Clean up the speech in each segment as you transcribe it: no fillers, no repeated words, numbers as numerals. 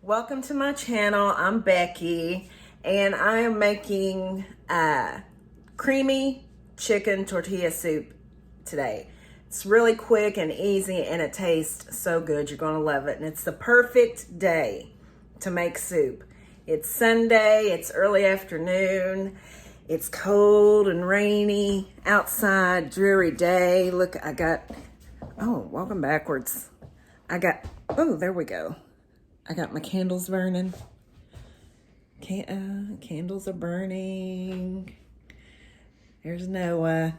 Welcome to my channel. I'm Becky and I am making creamy chicken tortilla soup today. It's really quick and easy and it tastes so good. You're gonna love it, and it's the perfect day to make soup. It's Sunday, it's early afternoon, it's cold and rainy outside, dreary day. Look, walking backwards. There we go. I got my candles burning. Candles are burning. There's Noah.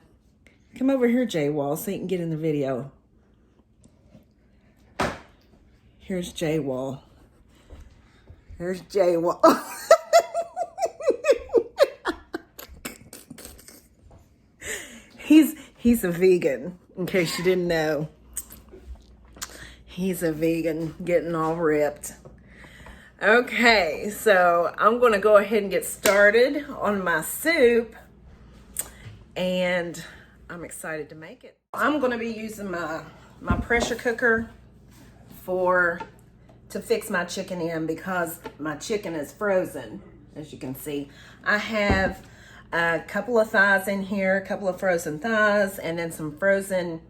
Come over here, Jay Wall, so you can get in the video. Here's Jay Wall. There's Jay Wall. He's a vegan, in case you didn't know. He's a vegan, getting all ripped. Okay, so I'm gonna go ahead and get started on my soup, and I'm excited to make it. I'm gonna be using my pressure cooker to fix my chicken in, because my chicken is frozen, as you can see. I have a couple of thighs in here, a couple of frozen thighs, and then some frozen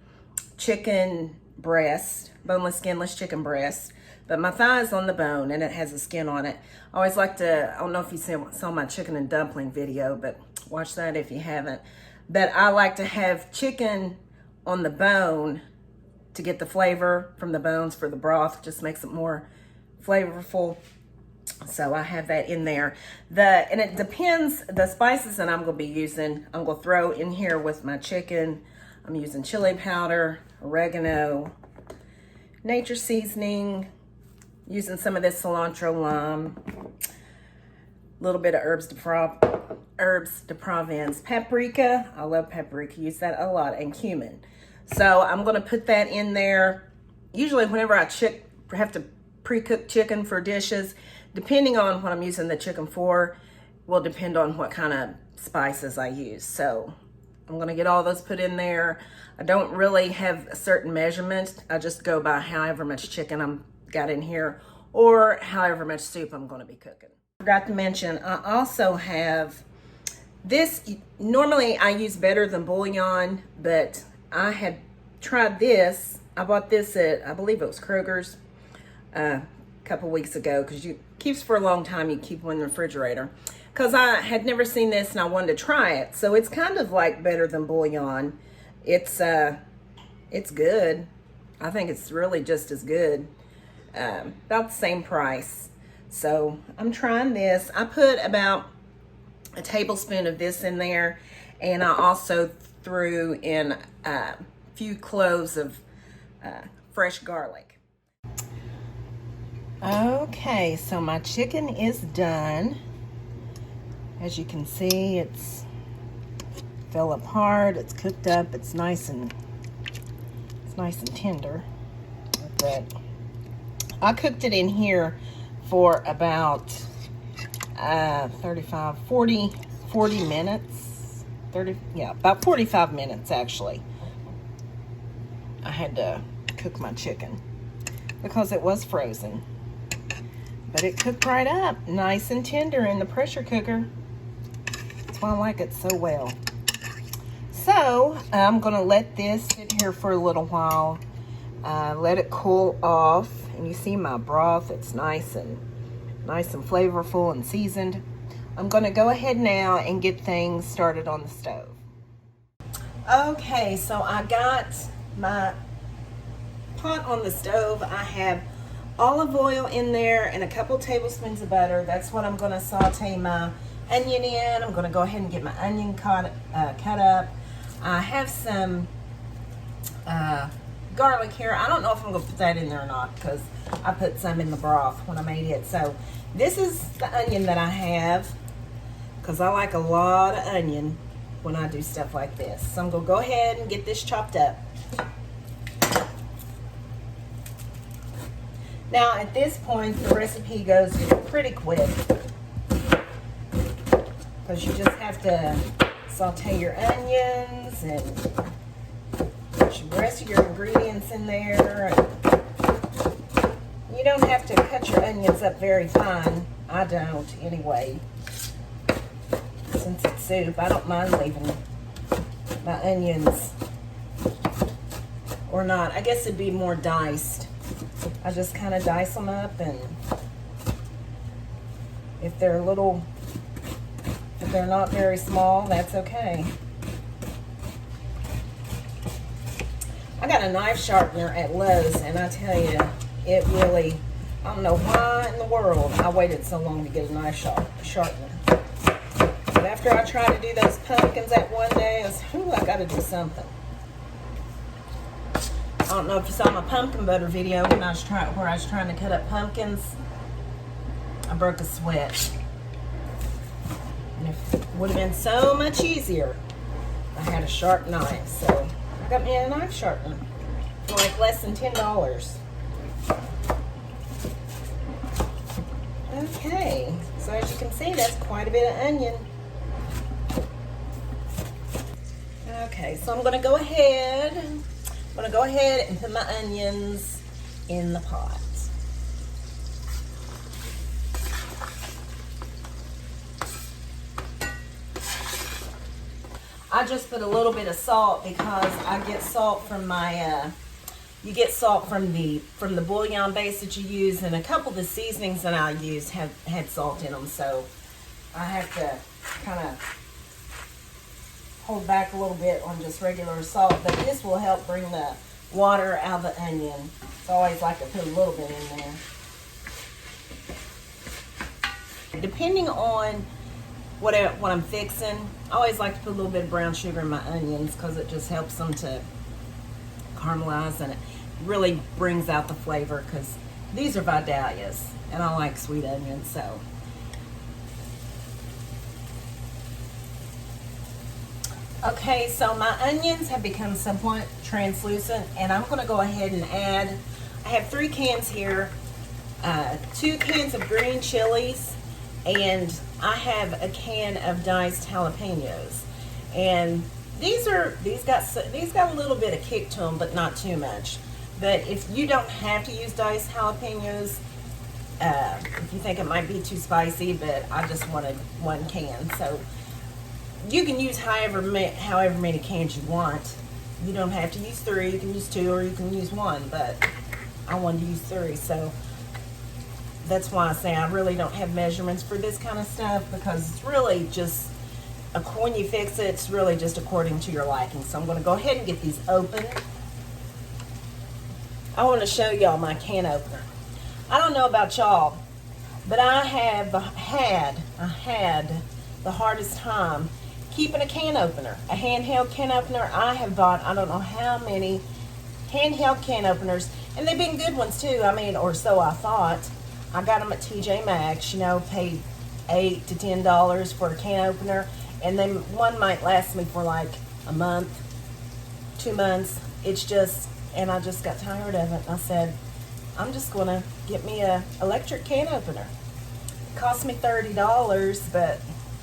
chicken breast, boneless, skinless chicken breast. But my thigh is on the bone and it has the skin on it. I always like to, I don't know if you saw my chicken and dumpling video, but watch that if you haven't. But I like to have chicken on the bone to get the flavor from the bones for the broth. Just makes it more flavorful. So I have that in there. And it depends, the spices that I'm gonna be using, I'm gonna throw in here with my chicken. I'm using chili powder, oregano, nature seasoning, using some of this cilantro lime, a little bit of herbs de Provence, paprika. I love paprika, use that a lot, and cumin. So I'm gonna put that in there. Usually whenever I have to pre-cook chicken for dishes, depending on what I'm using the chicken for, will depend on what kind of spices I use. So I'm gonna get all those put in there. I don't really have a certain measurement. I just go by however much chicken I'm got in here, or however much soup I'm gonna be cooking. I forgot to mention, I also have this. Normally I use better than bouillon, but I had tried this. I bought this at, I believe it was Kroger's, a couple weeks ago, because it keeps for a long time. You keep one in the refrigerator. Because I had never seen this and I wanted to try it. So it's kind of like better than bouillon. It's good. I think it's really just as good. About the same price. So I'm trying this. I put about a tablespoon of this in there, and I also threw in a few cloves of fresh garlic. Okay, so my chicken is done. As you can see, it's fell apart, it's cooked up, it's nice and tender. But I cooked it in here for about 40 minutes. About 45 minutes actually. I had to cook my chicken because it was frozen. But it cooked right up, nice and tender in the pressure cooker. That's why I like it so well. So I'm gonna let this sit here for a little while, let it cool off. And you see my broth, it's nice and flavorful and seasoned. I'm gonna go ahead now and get things started on the stove. Okay, so I got my pot on the stove. I have olive oil in there and a couple tablespoons of butter. That's what I'm gonna saute my onion in. I'm gonna go ahead and get my onion cut up. I have some garlic here. I don't know if I'm gonna put that in there or not, because I put some in the broth when I made it. So this is the onion that I have, because I like a lot of onion when I do stuff like this. So I'm gonna go ahead and get this chopped up. Now at this point, the recipe goes pretty quick, because you just have to saute your onions and put the rest of your ingredients in there. And you don't have to cut your onions up very fine. I don't anyway. Since it's soup, I don't mind leaving my onions or not. I guess it'd be more diced. I just kind of dice them up, and if they're not very small, that's okay. I got a knife sharpener at Lowe's, and I tell you, it really, I don't know why in the world I waited so long to get a knife sharpener. But after I tried to do those pumpkins that one day, I was, ooh, I gotta do something. I don't know if you saw my pumpkin butter video where I was trying to cut up pumpkins. I broke a sweat. And it would have been so much easier if I had a sharp knife. So I got me a knife sharpener for like less than $10. Okay, so as you can see, that's quite a bit of onion. Okay, so I'm gonna go ahead and put my onions in the pot. I just put a little bit of salt because I get salt from my, you get salt from the bouillon base that you use, and a couple of the seasonings that I use had salt in them, so I have to kind of hold back a little bit on just regular salt, but this will help bring the water out of the onion. So I always like to put a little bit in there. Depending on what I'm fixing, I always like to put a little bit of brown sugar in my onions because it just helps them to caramelize, and it really brings out the flavor, because these are Vidalias and I like sweet onions. So okay, so my onions have become somewhat translucent, and I'm going to go ahead and add, I have 3 cans here, 2 cans of green chilies, and I have a can of diced jalapenos. And these got a little bit of kick to them, but not too much. But if you don't have to use diced jalapenos, if you think it might be too spicy, but I just wanted 1 can, so you can use however many cans you want. You don't have to use 3. You can use 2, or you can use 1, but I wanted to use 3, so that's why I say I really don't have measurements for this kind of stuff, because it's really just, when you fix it, it's really just according to your liking. So I'm going to go ahead and get these open. I want to show y'all my can opener. I don't know about y'all, but I had the hardest time keeping a can opener, a handheld can opener. I have bought, I don't know how many handheld can openers, and they've been good ones too. I mean, or so I thought. I got them at TJ Maxx, you know, paid $8 to $10 for a can opener, and then one might last me for like a month, 2 months. It's just, and I just got tired of it. I said, I'm just gonna get me a electric can opener. It cost me $30, but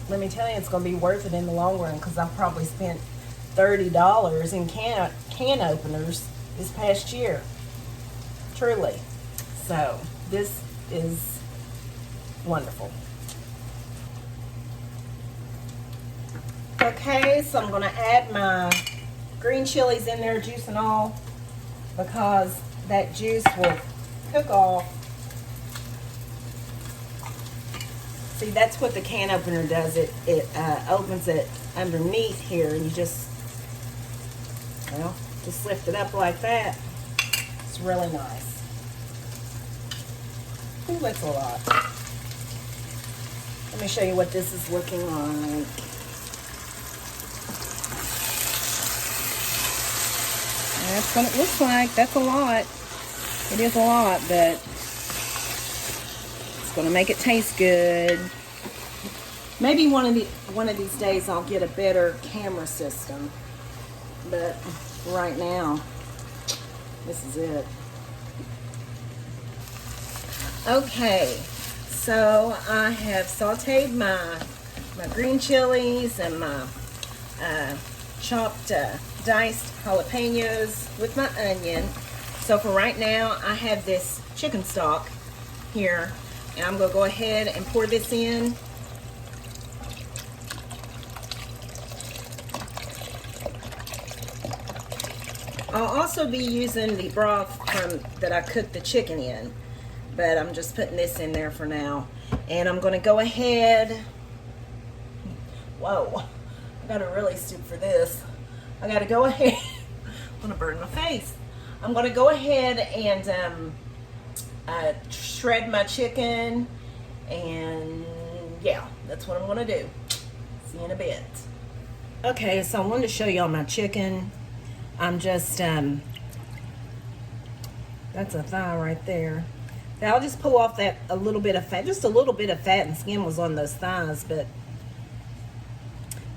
let me tell you, it's gonna be worth it in the long run, because I've probably spent $30 in can openers this past year, truly. So this is wonderful. Okay, so I'm going to add my green chilies in there, juice and all, because that juice will cook off. See, that's what the can opener does. It opens it underneath here, and you just lift it up like that. It's really nice. Ooh, that's a lot. Let me show you what this is looking like. That's what it looks like. That's a lot. It is a lot, but it's going to make it taste good. Maybe one of these days I'll get a better camera system, but right now, this is it. Okay, so I have sauteed my green chilies and my chopped diced jalapenos with my onion. So for right now, I have this chicken stock here. And I'm gonna go ahead and pour this in. I'll also be using the broth that I cooked the chicken in, but I'm just putting this in there for now. And I'm gonna go ahead, whoa, I gotta really stoop for this. I gotta go ahead, I'm gonna burn my face. I'm gonna go ahead and shred my chicken, and yeah, that's what I'm gonna do. See you in a bit. Okay, so I wanted to show y'all my chicken. I'm just, that's a thigh right there. Now I'll just pull off that a little bit of fat, just a little bit of fat and skin was on those thighs, but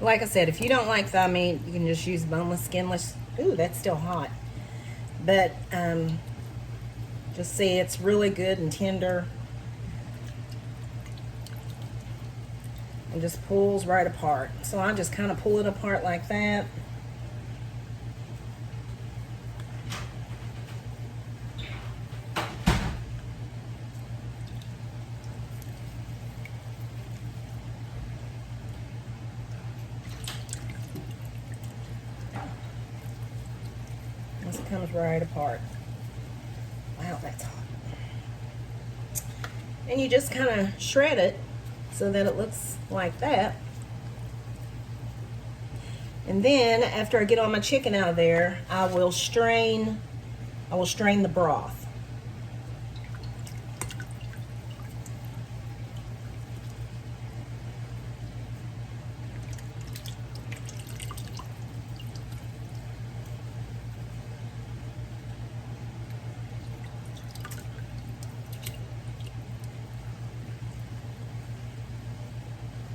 like I said, if you don't like thigh meat, you can just use boneless, skinless. Ooh, that's still hot. But, just see, it's really good and tender. And just pulls right apart. So I just kind of pull it apart like that. It comes right apart. Wow, that's hot. And you just kind of shred it so that it looks like that. And then after I get all my chicken out of there, I will strain the broth.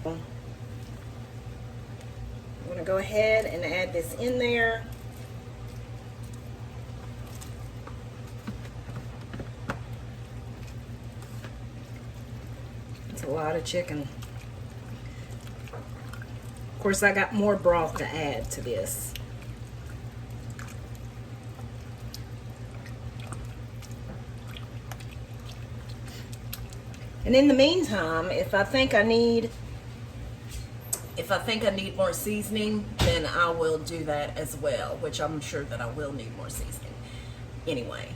I'm going to go ahead and add this in there. It's a lot of chicken. Of course, I got more broth to add to this. And in the meantime, if I think I need more seasoning, then I will do that as well, which I'm sure that I will need more seasoning anyway.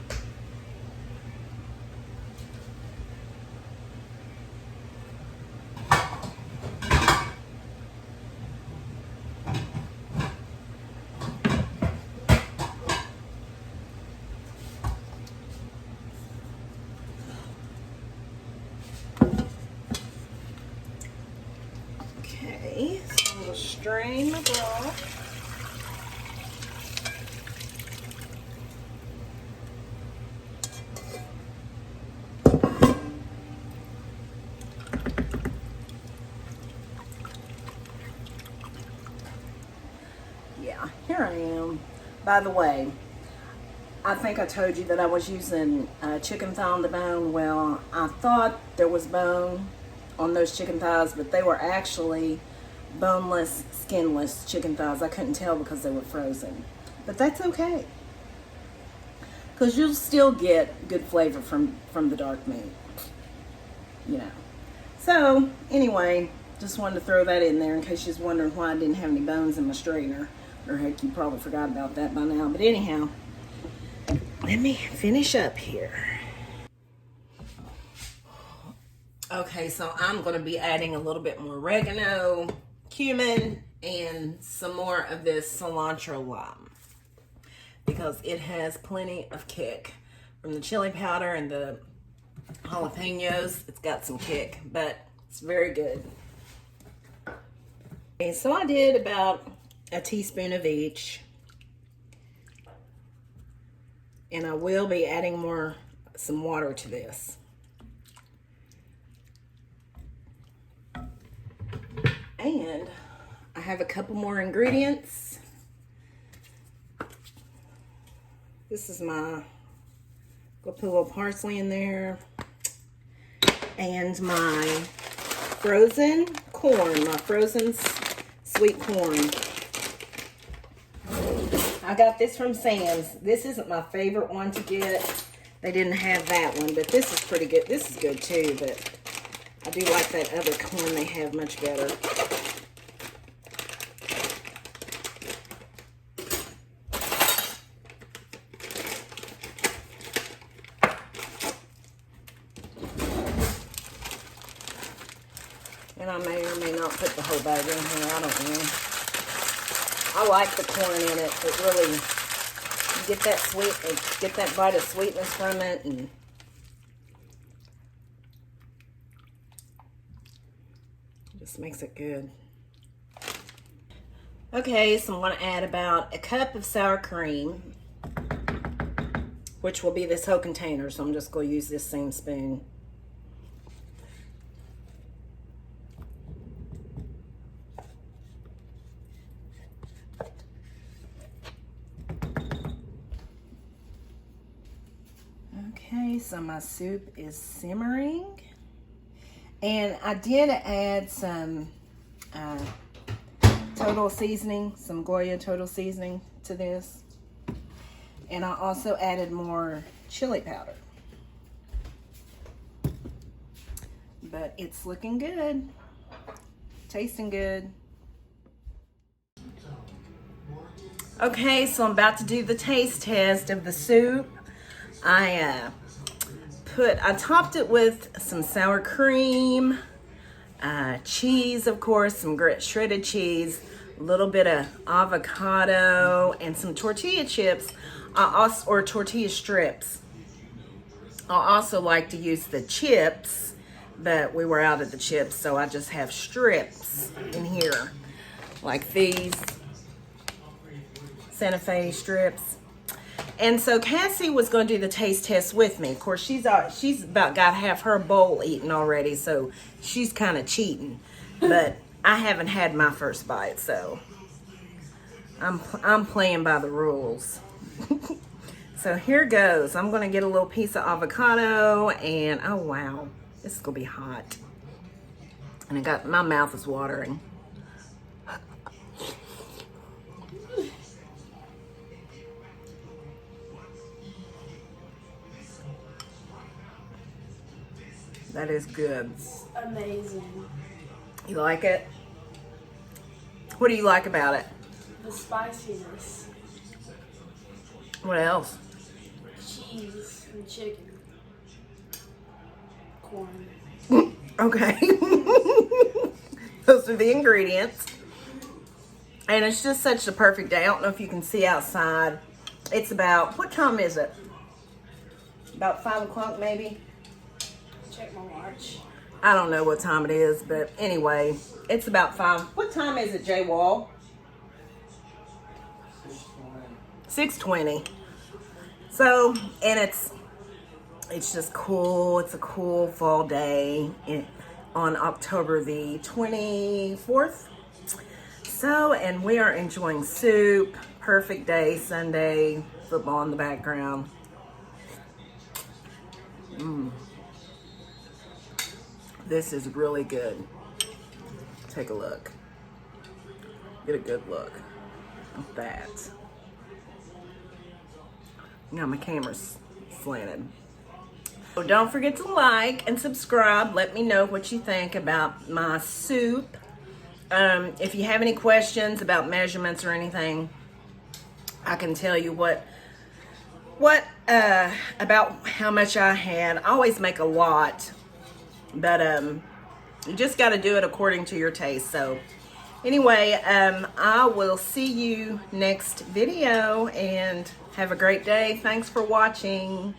Okay, so I'm going to strain my broth. Yeah, here I am. By the way, I think I told you that I was using chicken thigh on the bone. Well, I thought there was bone on those chicken thighs, but they were actually boneless, skinless chicken thighs. I couldn't tell because they were frozen, but that's okay, because you'll still get good flavor from the dark meat, you know. So anyway, just wanted to throw that in there in case you're wondering why I didn't have any bones in my strainer, or heck, you probably forgot about that by now. But anyhow, let me finish up here. Okay, so I'm going to be adding a little bit more oregano, cumin, and some more of this cilantro lime, because it has plenty of kick from the chili powder and the jalapenos. It's got some kick, but it's very good. Okay, so I did about a teaspoon of each, and I will be adding some water to this. And I have a couple more ingredients. This is go put a little parsley in there. And my frozen corn, my frozen sweet corn. I got this from Sam's. This isn't my favorite one to get, they didn't have that one, but this is pretty good. This is good too, but I do like that other corn they have much better. And I may or may not put the whole bag in here. I don't know. I like the corn in it. It really, you get that sweet, get that bite of sweetness from it, and it just makes it good. Okay, so I'm going to add about a cup of sour cream, which will be this whole container. So I'm just going to use this same spoon. Okay, so my soup is simmering, and I did add some total seasoning, some Goya total seasoning to this, and I also added more chili powder. But it's looking good, tasting good. Okay, so I'm about to do the taste test of the soup. I topped it with some sour cream, cheese, of course, some shredded cheese, a little bit of avocado, and some tortilla chips, or tortilla strips. I also like to use the chips, but we were out of the chips, so I just have strips in here, like these Santa Fe strips. And so Cassie was going to do the taste test with me. Of course, she's about got half her bowl eaten already, so she's kind of cheating. But I haven't had my first bite, so I'm playing by the rules. So here goes. I'm going to get a little piece of avocado, and oh wow, this is going to be hot. And my mouth is watering. That is good. It's amazing. You like it? What do you like about it? The spiciness. What else? Cheese and chicken. Corn. Okay. Those are the ingredients. And it's just such a perfect day. I don't know if you can see outside. It's about, what time is it? About 5 o'clock maybe? Check my watch. I don't know what time it is, but anyway, it's about 5. What time is it, Jay Wall? 6:20. So, and it's just cool. It's a cool fall day on October the 24th. So, and we are enjoying soup. Perfect day, Sunday, football in the background. This is really good. Take a look. Get a good look at that. Now my camera's slanted. So don't forget to like and subscribe. Let me know what you think about my soup. If you have any questions about measurements or anything, I can tell you what about how much I had. I always make a lot. But you just got to do it according to your taste. So anyway, I will see you next video, and have a great day. Thanks for watching.